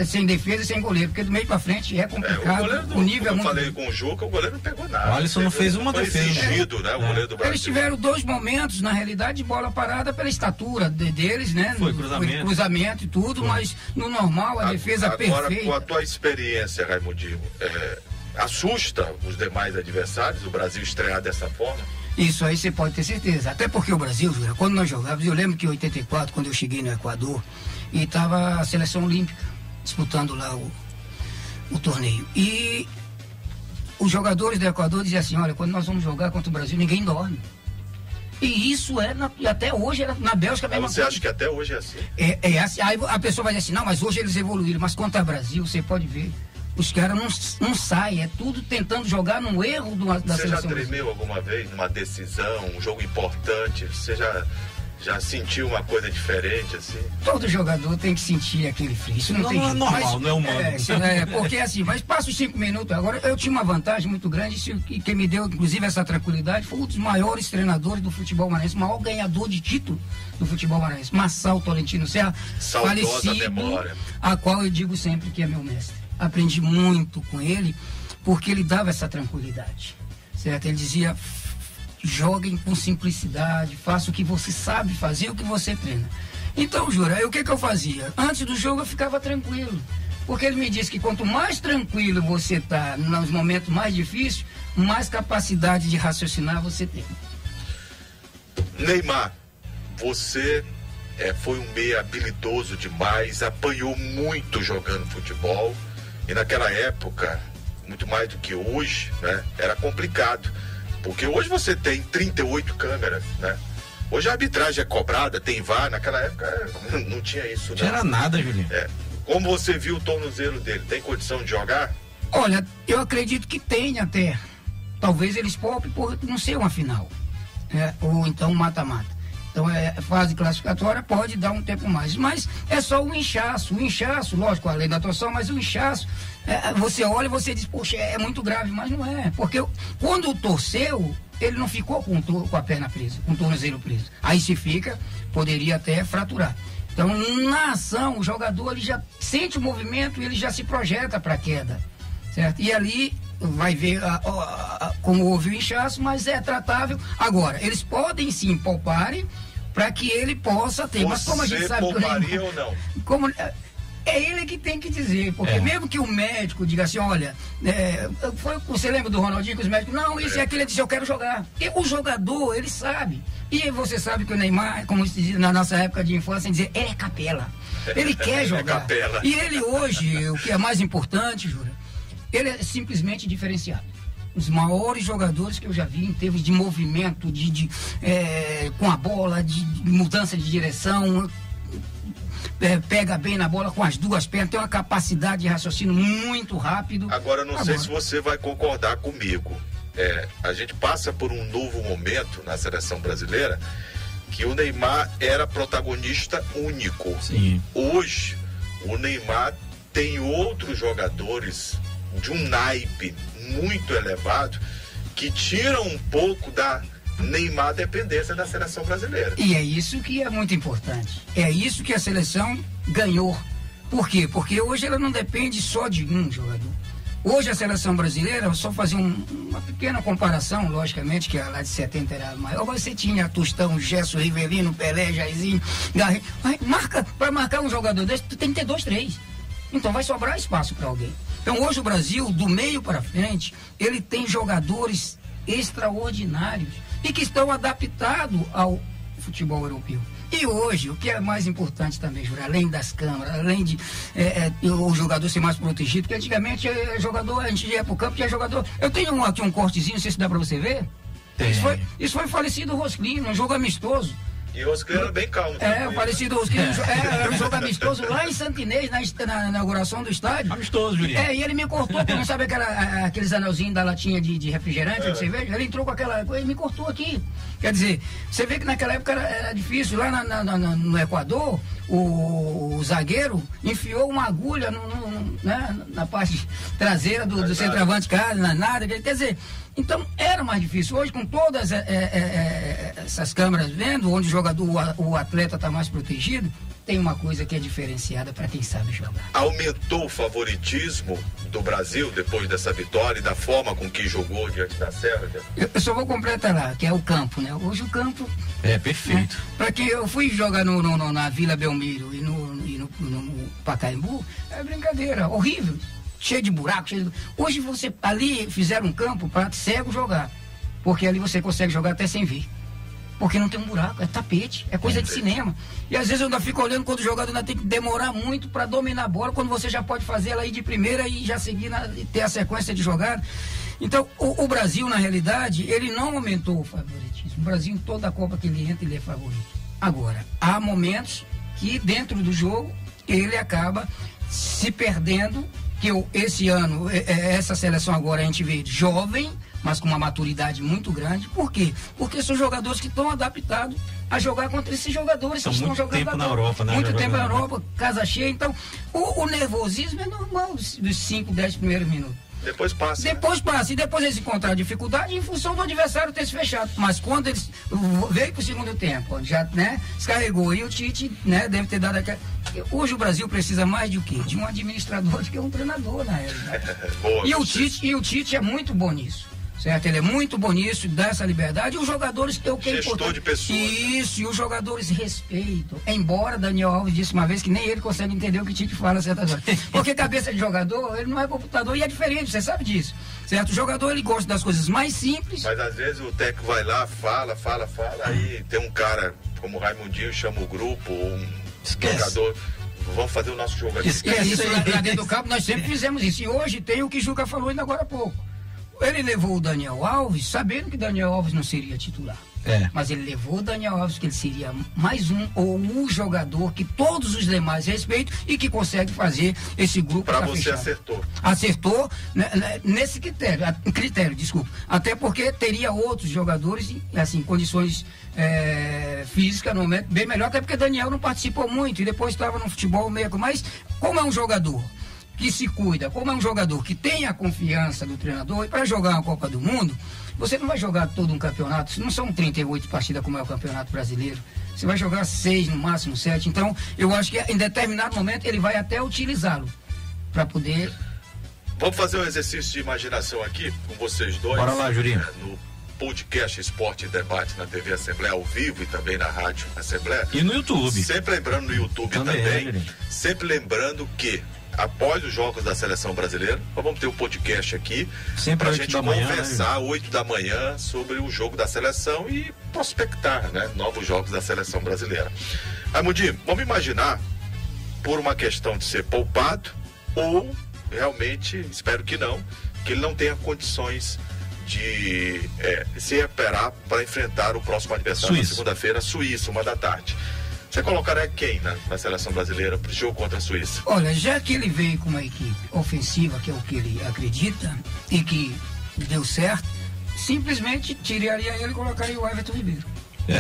sem defesa e sem goleiro, porque do meio para frente é complicado. O nível é muito... Eu falei com o Juca, o goleiro não pegou nada. O Alisson não fez uma defesa. Exigido, né, o goleiro do Brasil. Eles tiveram 2 momentos, na realidade, de bola parada pela estatura deles, né? Foi cruzamento e tudo, mas no normal a defesa perfeita. Agora, com a tua experiência, Raimundinho, assusta os demais adversários, o Brasil estrear dessa forma? Isso aí você pode ter certeza. Até porque o Brasil, Jura, quando nós jogávamos, eu lembro que em 84, quando eu cheguei no Equador, e estava a seleção olímpica disputando lá o torneio. E os jogadores do Equador diziam assim, olha, quando nós vamos jogar contra o Brasil, ninguém dorme. E isso até hoje na Bélgica a mesma coisa. Você acha que até hoje é assim? É assim. Aí a pessoa vai dizer assim, não, mas hoje eles evoluíram, mas contra o Brasil, você pode ver. Os caras não saem, é tudo tentando jogar no erro da seleção. Você já tremeu alguma vez numa decisão, um jogo importante? Você já sentiu uma coisa diferente, assim? Todo jogador tem que sentir aquele frio. Isso não tem jeito. Não é normal, não é humano. Porque assim, mas passa os 5 minutos. Agora, eu tinha uma vantagem muito grande, e quem me deu, inclusive, essa tranquilidade, foi um dos maiores treinadores do futebol maranhense, o maior ganhador de título do futebol maranhense, Marçal Tolentino Serra, falecido, memória, a qual eu digo sempre que é meu mestre. Aprendi muito com ele, porque ele dava essa tranquilidade, certo? Ele dizia, joguem com simplicidade, faça o que você sabe fazer, o que você treina. Então, Jura, o que eu fazia? Antes do jogo eu ficava tranquilo, porque ele me disse que quanto mais tranquilo você está nos momentos mais difíceis, mais capacidade de raciocinar você tem. Neymar, você foi um meia habilidoso demais, apanhou muito jogando futebol. E naquela época, muito mais do que hoje, né, era complicado. Porque hoje você tem 38 câmeras, né? Hoje a arbitragem é cobrada, tem VAR. Naquela época não tinha isso, não. Não era nada, Julinho. Como você viu o tornozelo dele, tem condição de jogar? Olha, eu acredito que tem até. Talvez eles poupem por não ser uma final. Ou então um mata-mata. Então, fase classificatória pode dar um tempo mais. Mas é só um inchaço. O inchaço, lógico, além da atuação, mas o inchaço, você olha e você diz, poxa, é muito grave, mas não é. Porque quando torceu, ele não ficou com a perna presa, com o tornozelo preso. Aí se fica, poderia até fraturar. Então, na ação, o jogador ele já sente o movimento e ele já se projeta para a queda, certo? E ali vai ver como houve o inchaço, mas é tratável. Agora, eles podem sim pouparem para que ele possa ter. Mas como a gente sabe que pouparia ou não? É ele que tem que dizer, porque mesmo que o médico diga assim, olha, você lembra do Ronaldinho que os médicos, não, isso e aquilo, ele disse, eu quero jogar. E o jogador, ele sabe. E você sabe que o Neymar, como se diz na nossa época de infância, dizer, ele é capela. Ele quer jogar. Capela. E ele hoje, o que é mais importante, Jura, ele é simplesmente diferenciado. Os maiores jogadores que eu já vi em termos de movimento, com a bola, de mudança de direção, pega bem na bola com as duas pernas, tem uma capacidade de raciocínio muito rápido. Agora, eu não sei se você vai concordar comigo. A gente passa por um novo momento na seleção brasileira que o Neymar era protagonista único. Sim. Hoje, o Neymar tem outros jogadores de um naipe muito elevado que tiram um pouco da Neymar dependência da seleção brasileira. E é isso que é muito importante. É isso que a seleção ganhou. Por quê? Porque hoje ela não depende só de um jogador. Hoje a seleção brasileira, só fazer uma pequena comparação, logicamente, que a lá de 70 era maior, você tinha Tostão, Gerson, Rivelino, Pelé, Jairzinho, Garrincha. Para marcar um jogador desse, tu tem que ter 2, 3. Então vai sobrar espaço para alguém. Então hoje o Brasil, do meio para frente, ele tem jogadores extraordinários e que estão adaptados ao futebol europeu. E hoje, o que é mais importante também, Júlio, além das câmeras, além de o jogador ser mais protegido, porque antigamente a gente ia pro campo, tinha jogador... Eu tenho aqui um cortezinho, não sei se dá para você ver. Isso foi falecido o Rosclino, um jogo amistoso. E o Rosquilha era bem calmo. O falecido Rosquilha era um jogo amistoso lá em Santinês, na inauguração do estádio. Amistoso, Julinho. E ele me cortou, porque não sabe aqueles anelzinhos da latinha de refrigerante, de cerveja? Ele entrou com aquela coisa e me cortou aqui. Quer dizer, você vê que naquela época era difícil. Lá no Equador, o zagueiro enfiou uma agulha na parte traseira do centroavante, nada. Quer dizer, então era mais difícil. Hoje, com todas essas câmeras vendo, onde o atleta está mais protegido, tem uma coisa que é diferenciada para quem sabe jogar. Aumentou o favoritismo do Brasil depois dessa vitória e da forma com que jogou diante da Sérvia? Eu só vou completar lá, que é o campo, né? Hoje o campo... É, perfeito. Para quem eu fui jogar na Vila Belmiro e no Pacaembu, é brincadeira, horrível. Cheio de buracos. Hoje ali fizeram um campo para cego jogar. Porque ali você consegue jogar até sem ver. Porque não tem um buraco, é tapete, é coisa de cinema. E às vezes eu ainda fico olhando quando o jogador ainda tem que demorar muito para dominar a bola, quando você já pode fazer ela ir de primeira e já seguir e ter a sequência de jogada. Então, o Brasil, na realidade, ele não aumentou o favoritismo. O Brasil, em toda a Copa que ele entra, ele é favorito. Agora, há momentos que dentro do jogo ele acaba se perdendo, que esse ano, essa seleção agora a gente vê jovem, mas com uma maturidade muito grande. Por quê? Porque são jogadores que estão adaptados a jogar contra esses jogadores que estão jogando tempo na Europa, né? Muito tempo na Europa, casa cheia. Então, o nervosismo é normal dos 5, 10 primeiros minutos. Depois passa. Depois passa. E depois eles encontram dificuldade em função do adversário ter se fechado. Mas quando eles veio para o segundo tempo, já descarregou. E o Tite deve ter dado aquela... Hoje o Brasil precisa mais de o quê? De um administrador do que um treinador, na realidade. E o Tite é muito bom nisso. Certo? Ele é muito bom nisso, dá essa liberdade. E os jogadores que eu quero. Gestor de pessoas. Isso, e os jogadores respeitam. Embora Daniel Alves disse uma vez que nem ele consegue entender o que o Tite fala certas horas. Porque cabeça de jogador, ele não é computador e é diferente, você sabe disso. Certo? O jogador, ele gosta das coisas mais simples. Mas às vezes o técnico vai lá, fala, aí tem um cara como o Raimundinho, chama o grupo, jogador. Vamos fazer o nosso jogo aqui. Esquece isso, lá dentro do campo nós sempre fizemos isso. E hoje tem o que o Juca falou ainda agora há pouco. Ele levou o Daniel Alves, sabendo que Daniel Alves não seria titular. Mas ele levou o Daniel Alves, que ele seria mais um ou um jogador que todos os demais respeitam e que consegue fazer esse grupo. Para você fechado. Acertou nesse critério, desculpa. Até porque teria outros jogadores em condições físicas no momento bem melhor, até porque Daniel não participou muito e depois estava no futebol meio. Mas como é um jogador que se cuida, como é um jogador que tem a confiança do treinador, e para jogar uma Copa do Mundo, você não vai jogar todo um campeonato, não são 38 partidas como é o Campeonato Brasileiro, você vai jogar 6, no máximo 7, então eu acho que em determinado momento ele vai até utilizá-lo, para poder... Vamos fazer um exercício de imaginação aqui, com vocês dois. Bora lá, Jurinho. No podcast Esporte e Debate na TV Assembleia ao vivo e também na Rádio Assembleia. E no YouTube. Sempre lembrando no YouTube também sempre lembrando que após os jogos da seleção brasileira, nós vamos ter um podcast aqui para a gente conversar 8 da manhã sobre o jogo da seleção e prospectar, novos jogos da seleção brasileira. Raimundinho, vamos imaginar, por uma questão de ser poupado, ou realmente, espero que não, que ele não tenha condições de se recuperar para enfrentar o próximo adversário na segunda-feira, Suíça, 13h. Você colocaria quem na seleção brasileira para o jogo contra a Suíça? Olha, já que ele veio com uma equipe ofensiva, que é o que ele acredita, e que deu certo, simplesmente tiraria ele e colocaria o Everton Ribeiro.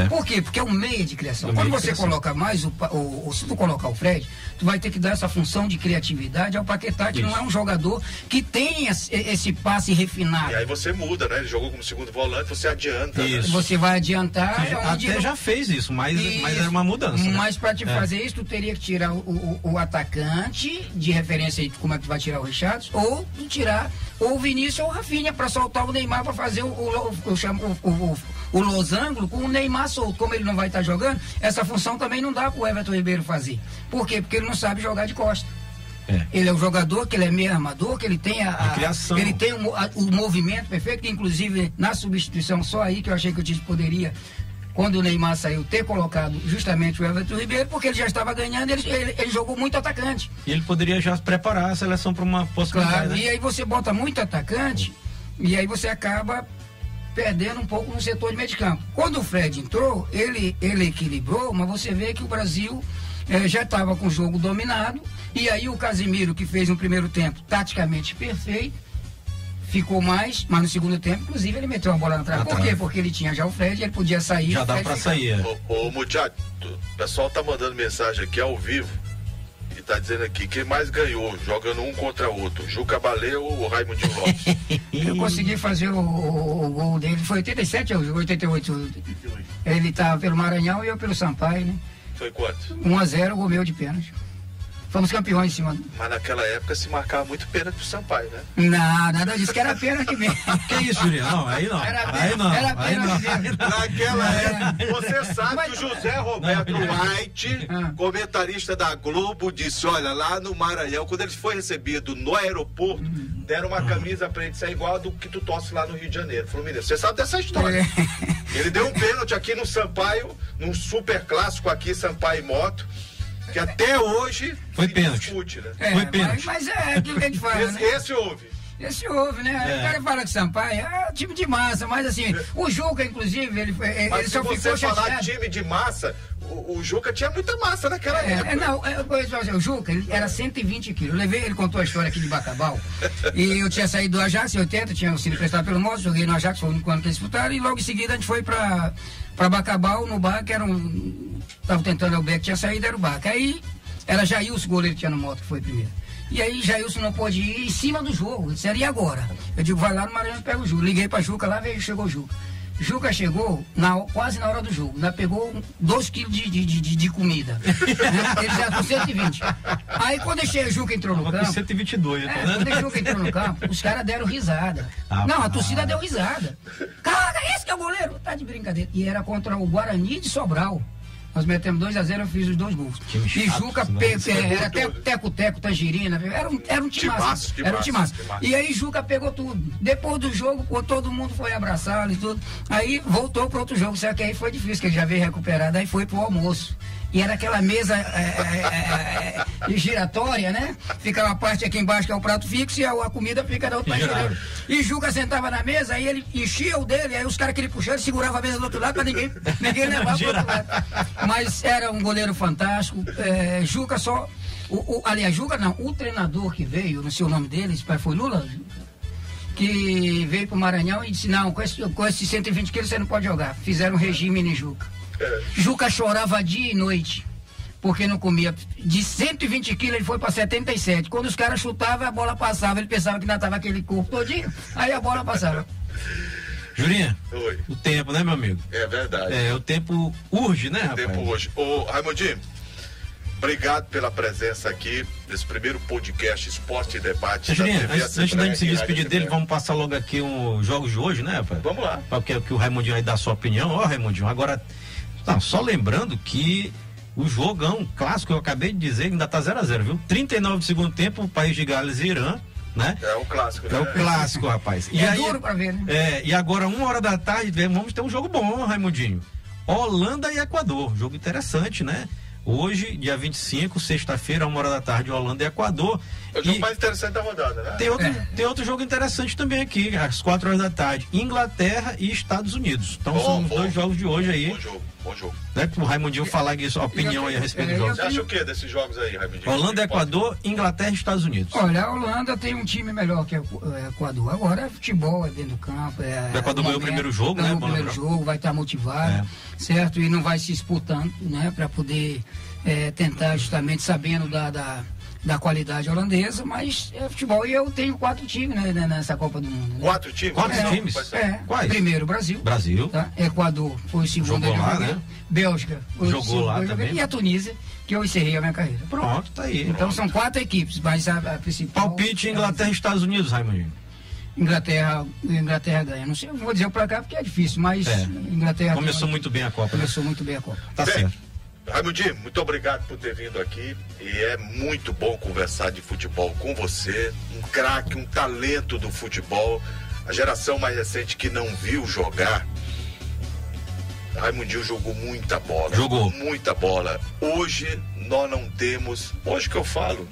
Por quê? Porque é um meia de criação. Quando você coloca mais se tu colocar o Fred, tu vai ter que dar essa função de criatividade ao Paquetá, que não é um jogador que tem esse passe refinado. E aí você muda, Ele jogou como segundo volante, você adianta. Você vai adiantar. Até já fez isso, mas era uma mudança. Mas para te fazer isso, tu teria que tirar o atacante, de referência aí, como é que tu vai tirar o Richards, ou tirar ou o Vinícius ou o Rafinha para soltar o Neymar para fazer o losango com o Neymar solto. Como ele não vai estar jogando, essa função também não dá para o Everton Ribeiro fazer. Por quê? Porque ele não sabe jogar de costa. Ele é um jogador que ele é meio armador, que ele tem a criação. Ele tem o movimento perfeito, que inclusive na substituição, só aí que eu achei que o Tite poderia, quando o Neymar saiu, ter colocado justamente o Everton Ribeiro, porque ele já estava ganhando, ele jogou muito atacante. E ele poderia já preparar a seleção para uma possibilidade. Claro, e aí você bota muito atacante, e aí você acaba perdendo um pouco no setor de meio de campo. Quando o Fred entrou, ele equilibrou, mas você vê que o Brasil já estava com o jogo dominado, e aí o Casemiro, que fez um primeiro tempo taticamente perfeito, ficou mais, mas no segundo tempo, inclusive, ele meteu a bola na trave. Por quê? Porque ele tinha já o Fred, ele podia sair. Já dá pra sair. Ô Muchacho, o pessoal tá mandando mensagem aqui ao vivo e tá dizendo aqui, quem mais ganhou jogando um contra o outro, Juca Baleu ou o Raimundinho Lopes? Eu consegui fazer o gol dele, foi 87 ou 88? Ele tá pelo Maranhão e eu pelo Sampaio, né? Foi quanto? 1-0, gol meu de pênalti. Fomos campeões em cima. Mas naquela época se marcava muito pênalti pro Sampaio, né? Não, nada disso, que era pênalti mesmo. Que isso, Juliano? Não, aí não. Aí não. Era pênalti mesmo. Naquela época, você sabe que o José Roberto White, comentarista da Globo, disse, olha, lá no Maranhão, quando ele foi recebido no aeroporto, deram uma camisa pra ele sair igual a do que tu torce lá no Rio de Janeiro, Fluminense. Você sabe dessa história. Ele deu um pênalti aqui no Sampaio, num super clássico aqui, Sampaio e Moto, que até hoje foi pênalti. Discute, né? Foi pênalti. Mas é aquilo que a gente fala, né? Esse houve. Esse houve, né? O cara fala que Sampaio é time de massa, mas assim, o Juca, inclusive, ele só ficou chateado. Se você falar time de massa, o Juca tinha muita massa naquela época. O Juca, ele era 120 quilos. Eu levei, ele contou a história aqui de Bacabal. E eu tinha saído do Ajax em 80, tinha sido emprestado pelo Moço, joguei no Ajax, foi o único ano que eles disputaram, e logo em seguida a gente foi pra Bacabal, no bar, que era tava tentando, o Beck tinha saído, era o bar. Aí era Jailson, o goleiro que tinha no Moto, que foi primeiro. E aí Jailson não pôde ir em cima do jogo. Ele disse, e agora? Eu digo, vai lá no Maranhão e pega o Juca. Liguei pra Juca lá, chegou o Juca. Juca chegou quase na hora do jogo. Já pegou 2 quilos de comida. Ele já com 120. Aí quando o Juca entrou no campo. 122, quando o Juca entrou no campo, os caras deram risada. Não, a torcida deu risada. Cara, esse que é o goleiro? Tá de brincadeira. E era contra o Guarani de Sobral. Nós metemos 2-0, eu fiz os 2 gols. E Juca, era teco-teco, tangerina, era um timaço. Era um timaço. E aí Juca pegou tudo. Depois do jogo, todo mundo foi abraçá-lo e tudo. Aí voltou para outro jogo, só que aí foi difícil, que ele já veio recuperado, aí foi pro almoço. E era aquela mesa giratória, né? Fica uma parte aqui embaixo que é o prato fixo e a comida fica da outra girando. E Juca sentava na mesa, aí ele enchia o dele, aí os caras queriam puxar, ele segurava a mesa do outro lado para ninguém levar pro outro lado. Mas era um goleiro fantástico. Juca só. Aliás, Juca não, o treinador que veio, não sei o nome dele, foi Lula, que veio pro Maranhão e disse, não, com esses 120 quilos você não pode jogar. Fizeram um regime em Juca. Juca chorava dia e noite, porque não comia. De 120 quilos ele foi para 77. Quando os caras chutavam, a bola passava. Ele pensava que ainda estava aquele corpo todinho, aí a bola passava. Julinha, oi. O tempo, né, meu amigo? É verdade. O tempo urge, né, rapaz? O tempo urge. Ô, Raimundinho, obrigado pela presença aqui nesse primeiro podcast Esporte e Debate. Julinha, antes da gente se despedir dele, vamos passar logo aqui os jogos de hoje, né, rapaz? Vamos lá. Porque o Raimundinho vai dar a sua opinião. Ó, Raimundinho, agora, só lembrando que o jogão clássico, eu acabei de dizer, ainda tá 0-0, viu? 39 do segundo tempo, o País de Gales e Irã, né? É o clássico, né? É o clássico, rapaz. E aí, duro pra ver, né? E agora, 1h vamos ter um jogo bom, Raimundinho. Holanda e Equador, jogo interessante, né? Hoje, dia 25, sexta-feira, 1h, Holanda e Equador. É o jogo mais interessante da rodada, né? Tem outro jogo interessante também aqui, às 4h, Inglaterra e Estados Unidos. Então são os 2 jogos de hoje aí. Bom jogo. Né, pro Raimundinho falar a opinião aí a respeito dos jogos. Você acha o que desses jogos aí, Raimundinho? Holanda, Equador, Inglaterra e Estados Unidos. Olha, a Holanda tem um time melhor que o Equador. Agora é futebol, é dentro do campo. O Equador ganhou o primeiro jogo, né? O primeiro jogo, vai estar motivado, certo? E não vai se disputando, né? Para poder tentar justamente sabendo da qualidade holandesa, mas é futebol. E eu tenho 4 times, né, nessa Copa do Mundo. Né? 4 times? 4 times? Quais? Primeiro, Brasil. Tá? Equador foi o segundo. Jogou lá, né? Bélgica foi jogou o segundo. Lá também. E a Tunísia, que eu encerrei a minha carreira. Pronto, tá aí. Então são 4 equipes, mas a principal... Palpite Inglaterra e Estados Unidos, Raimundinho. Inglaterra ganha. Não sei, eu vou dizer pra cá porque é difícil, mas Inglaterra... Começou muito bem a Copa. Começou muito bem a Copa. Tá certo. Raimundinho, muito obrigado por ter vindo aqui e é muito bom conversar de futebol com você, um craque, um talento do futebol, a geração mais recente que não viu jogar. Raimundinho jogou muita bola. Jogou. Muita bola. Hoje nós não temos, hoje que eu falo,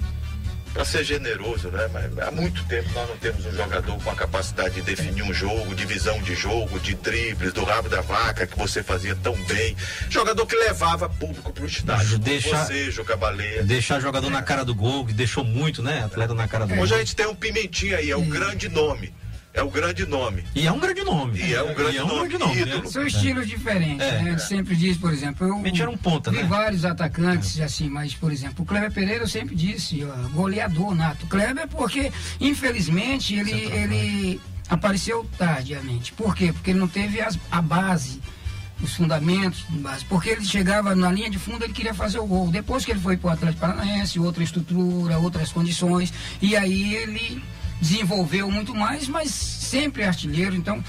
para ser generoso, né? Mas há muito tempo nós não temos um jogador com a capacidade de definir um jogo, de visão de jogo, de dribles, do rabo da vaca, que você fazia tão bem. Jogador que levava público pro estádio. Você, Juca Baleia. Deixar jogador na cara do gol, que deixou muito, né? Atleta na cara do gol. Hoje a gente tem um Pimentinha aí, é o grande nome. É o grande nome. E é um grande nome. E é um grande nome. Ídolo. São estilos diferentes, né? A gente sempre diz, por exemplo, era um ponta, vi né? vários atacantes assim, mas, por exemplo, o Kleber Pereira eu sempre disse, ó, goleador nato. Kleber porque, infelizmente, ele apareceu tardiamente. Por quê? Porque ele não teve a base, os fundamentos de base. Porque ele chegava na linha de fundo, ele queria fazer o gol. Depois que ele foi para o Atlético Paranaense, outra estrutura, outras condições, e aí ele desenvolveu muito mais, mas sempre artilheiro. Então,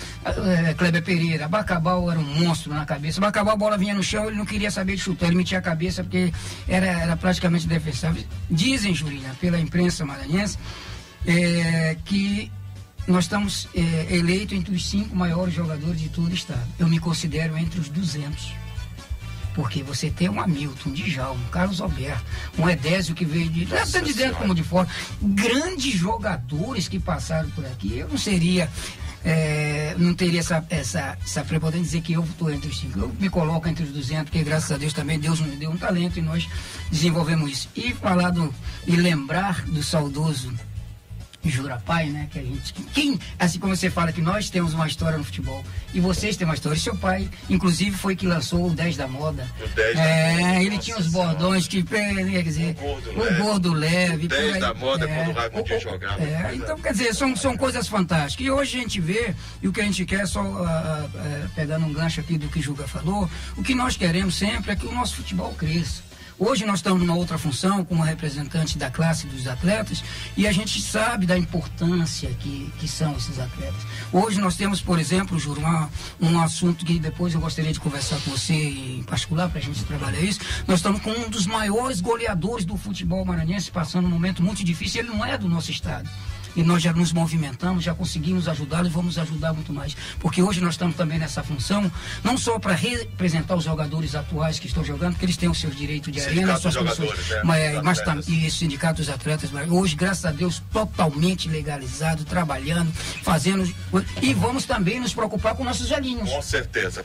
Kleber Pereira, Bacabal era um monstro na cabeça. Bacabal, a bola vinha no chão, ele não queria saber de chutar, ele metia a cabeça porque era praticamente defensável. Dizem, Jurinha, pela imprensa maranhense, que nós estamos eleitos entre os 5 maiores jogadores de todo o estado. Eu me considero entre os 200. Porque você tem um Hamilton, um Djalma, um Carlos Alberto, um Edésio que veio tanto de dentro como de fora. Grandes jogadores que passaram por aqui. Eu não seria, não teria essa prepotência de dizer que eu estou entre os 5. Eu me coloco entre os 200, porque graças a Deus também Deus nos deu um talento e nós desenvolvemos isso. E falar e lembrar do saudoso Jurapai, né? Que a gente, assim como você fala que nós temos uma história no futebol e vocês têm uma história. Seu pai, inclusive, foi que lançou o 10 da moda. O 10 da moda. Ele tinha os bordões que, quer dizer, o gordo leve. O 10 da moda quando o Raimundo jogava. Então, quer dizer, são coisas fantásticas. E hoje a gente vê, e o que a gente quer, só pegando um gancho aqui do que o Juca falou, o que nós queremos sempre é que o nosso futebol cresça. Hoje nós estamos numa outra função, como representante da classe dos atletas, e a gente sabe da importância que são esses atletas. Hoje nós temos, por exemplo, Júlio, um assunto que depois eu gostaria de conversar com você em particular, para a gente trabalhar isso. Nós estamos com um dos maiores goleadores do futebol maranhense, passando um momento muito difícil. Ele não é do nosso estado. E nós já nos movimentamos, já conseguimos ajudá-lo e vamos ajudar muito mais. Porque hoje nós estamos também nessa função, não só para representar os jogadores atuais que estão jogando, porque eles têm o seu direito de arena, suas condições, e esse sindicato dos atletas, mas hoje, graças a Deus, totalmente legalizado, trabalhando, fazendo, e vamos também nos preocupar com nossos velhinhos. Com certeza.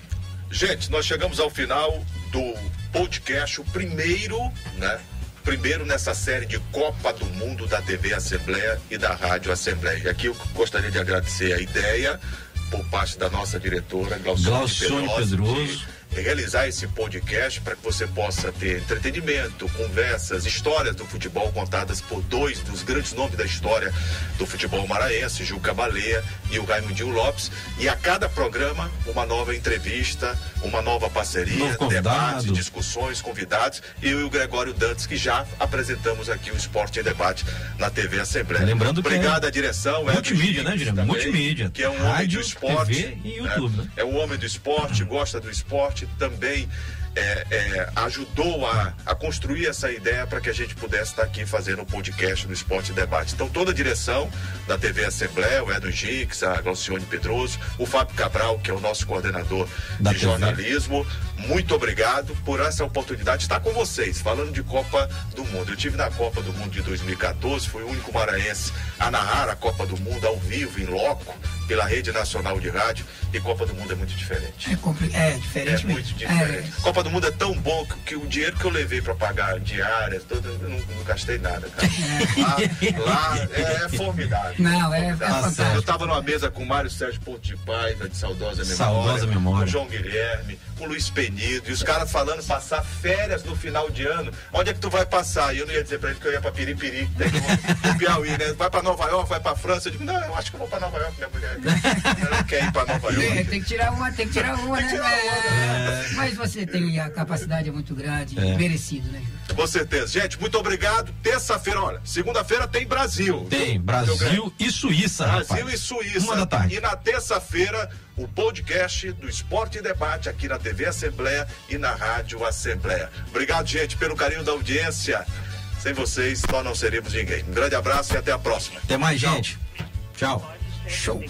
Gente, nós chegamos ao final do podcast, o primeiro, né? Primeiro nessa série de Copa do Mundo da TV Assembleia e da Rádio Assembleia. E aqui eu gostaria de agradecer a ideia por parte da nossa diretora, Glaucione Pedroso, realizar esse podcast para que você possa ter entretenimento, conversas, histórias do futebol contadas por 2 dos grandes nomes da história do futebol maranhense, Juca Baleia e o Raimundinho Lopes. E a cada programa, uma nova entrevista, uma nova parceria, debates, discussões, convidados. Eu e o Gregório Dantas, que já apresentamos aqui o Esporte em Debate na TV Assembleia. Lembrando obrigado à direção. Multimídia, né, Guilherme? Multimídia. Que é um homem do esporte. TV e YouTube, né? É um homem do esporte, gosta do esporte, também ajudou a construir essa ideia para que a gente pudesse estar aqui fazendo um podcast no Esporte Debate. Então, toda a direção da TV Assembleia, o Edu Gix, a Glaucione Pedroso, o Fábio Cabral, que é o nosso coordenador de jornalismo, muito obrigado por essa oportunidade de estar com vocês, falando de Copa do Mundo. Eu estive na Copa do Mundo de 2014, fui o único maranhense a narrar a Copa do Mundo ao vivo, em loco, pela Rede Nacional de Rádio, e Copa do Mundo é muito diferente. É diferente mesmo. Muito diferente. Copa do Mundo é tão bom que o dinheiro que eu levei para pagar diárias, eu não gastei nada, cara. Lá é formidável. Não, é fantástico. Eu estava numa mesa com o Mário Sérgio Porto de Paiva, de saudosa memória, com o João Guilherme, com o Luiz Penido, e os caras falando passar férias no final de ano. Onde é que tu vai passar? E eu não ia dizer para ele que eu ia para Piripiri, no Piauí, né? Vai para Nova York, vai para França. Eu digo, não, eu acho que eu vou para Nova York, minha mulher. Ela não quer ir para Nova York. Tem que tirar uma, né? Mas você tem a capacidade é muito grande, merecido, né? Com certeza. Gente, muito obrigado. Terça-feira, olha, segunda-feira tem Brasil. Tem, Brasil e Suíça. Brasil e Suíça. 1h. E na terça-feira, o podcast do Esporte em Debate aqui na TV Assembleia e na Rádio Assembleia. Obrigado, gente, pelo carinho da audiência. Sem vocês, nós não seremos ninguém. Um grande abraço e até a próxima. Até mais, gente. Tchau. Show.